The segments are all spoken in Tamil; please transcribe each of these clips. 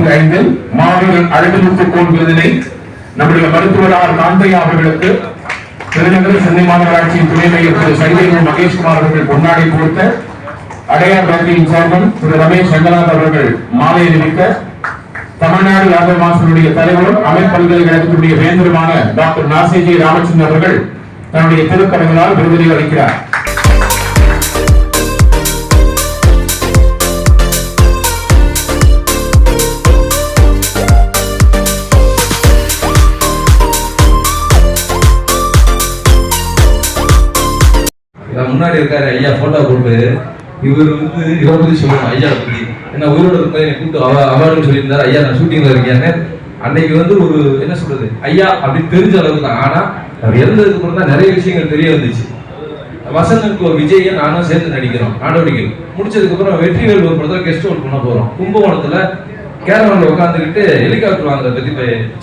2005 மாவீரன் அழகுமுத்து கோன் விருதினை நம்முடைய மருத்துவர் ஆர் காந்தையா அவர்களுக்கு திருநகர் சென்னை மாநகராட்சியின் துணை மேயர் திரு சைலேந்திர மகேஷ்குமார் அவர்கள் பொன்னாடை கொடுத்த அடையார் பேட்டரியின் சேர்மன் திரு ரமேஷ் ரங்கநாத் அவர்கள் மாலை அணிவிக்க தமிழ்நாடு யாதவ மாசனுடைய தலைவரும் அமெரிக்க பல்கலைக்கழகத்தினுடைய வேந்தருமான டாக்டர் நாசேஜி ராமச்சந்திரன் அவர்கள் தன்னுடைய திருக்கரங்களால் விருதினை அளிக்கிறார். முன்னாடி இருக்காரு ஐயா போட்டோ போட்டு இவர் வந்து இவரை பத்தி சொல்லணும் ஐயா பத்தி என்ன உயிரோட இருக்கும்போது என்னை கூப்பிட்டு அவார்டுன்னு சொல்லியிருந்தாரு. ஐயா நான் ஷூட்டிங்ல இருக்கேன்னு அன்னைக்கு வந்து ஒரு என்ன சொல்றது ஐயா அப்படின்னு தெரிஞ்ச அளவுக்கு தான். ஆனா அவர் இறந்ததுக்கு அப்புறம் தான் நிறைய விஷயங்கள் தெரிய வந்துச்சு. வசந்தனுக்கு விஜயை நானும் சேர்ந்து நடிக்கிறோம். நடவடிக்கைகள் முடிச்சதுக்கு அப்புறம் வெற்றிவேல் ஒரு படத்துல கெஸ்ட் ஹவுஸ் பண்ண போறோம். கும்பகோணத்துல கேரளாவில் உட்காந்துக்கிட்டு ஹெலிகாப்டர் வாங்குறத பத்தி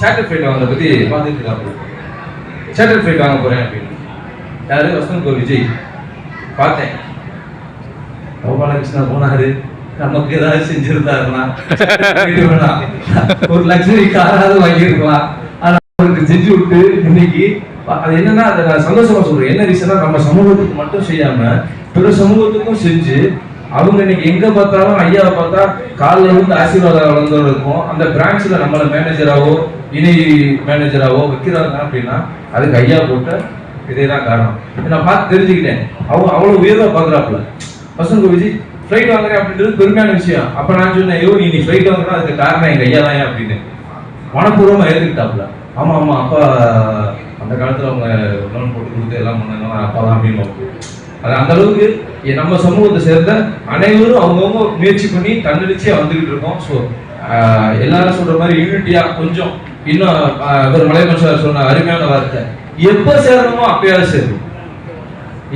சேட்டர் ஃபிளைட் வாங்குறத பத்தி பார்த்துட்டு இருக்காங்க. சேட்டர் ஃபிளைட் வாங்க போறேன் அப்படின்னு யாரு வசந்தனுக்கு விஜய் பார்த்தேன். கோபாலகிருஷ்ணா போனாரு, நமக்கு ஏதாவது செஞ்சிருந்தாருன்னா ஒரு லக்ஸரி காராவது வாங்கியிருக்கலாம். ஆனா அவருக்கு செஞ்சு விட்டு இன்னைக்கு அது என்னன்னா அதை நான் சந்தோஷமா சொல்றேன். என்ன ரீசனா நம்ம சமூகத்துக்கு மட்டும் செய்யாம பிற சமூகத்துக்கும் செஞ்சு அவங்க இன்னைக்கு எங்க பார்த்தாலும் ஐயாவை பார்த்தா காலில் இருந்து ஆசீர்வாதம் வளர்ந்தோம் இருக்கும். அந்த பிரான்ச்ல நம்மளை மேனேஜராவோ இணை மேனேஜராவோ வைக்கிறாங்க அப்படின்னா அதுக்கு ஐயா போட்ட இதேதான் காரணம். நான் பார்த்து தெரிஞ்சுக்கிட்டேன். அவ்வளவு உயர்வா பாக்குறாப்புல பசங்க விஜய் ஃபிளைட் வாங்குறேன் அப்படின்றது பெருமையான விஷயம். அப்ப நான் சொன்னேன் ஐயோ நீ ஃபிளைட் வாங்குறா அதுக்கு காரணம் எங்க ஐயா தான் அப்படின்னு மனப்பூர்வமா ஏற்றுக்கிட்டாப்புல. ஆமா ஆமா அப்பா அந்த காலத்துல அவங்க லோன் போட்டு கொடுத்து எல்லாம் பண்ணாங்க அப்பா தான் அப்படின்னு. அது அந்த அளவுக்கு நம்ம சமூகத்தை சேர்ந்த அனைவரும் அவங்கவுங்க முயற்சி பண்ணி தன்னெழுச்சியா வந்துகிட்டு இருக்கோம். ஸோ எல்லாரும் சொல்ற மாதிரி யூனிட்டியா கொஞ்சம் இன்னும் ஒரு மலையன் சார் சொன்ன அருமையான வார்த்தை, எப்ப சேரணுமோ அப்பயாவது சேரணும்,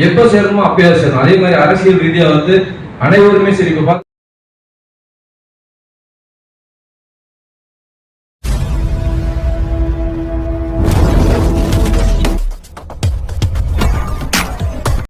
எப்ப சேரணுமோ அப்பயாவது சேரணும். அதே மாதிரி அரசியல் ரீதியா வந்து அனைவருமே சரி இப்ப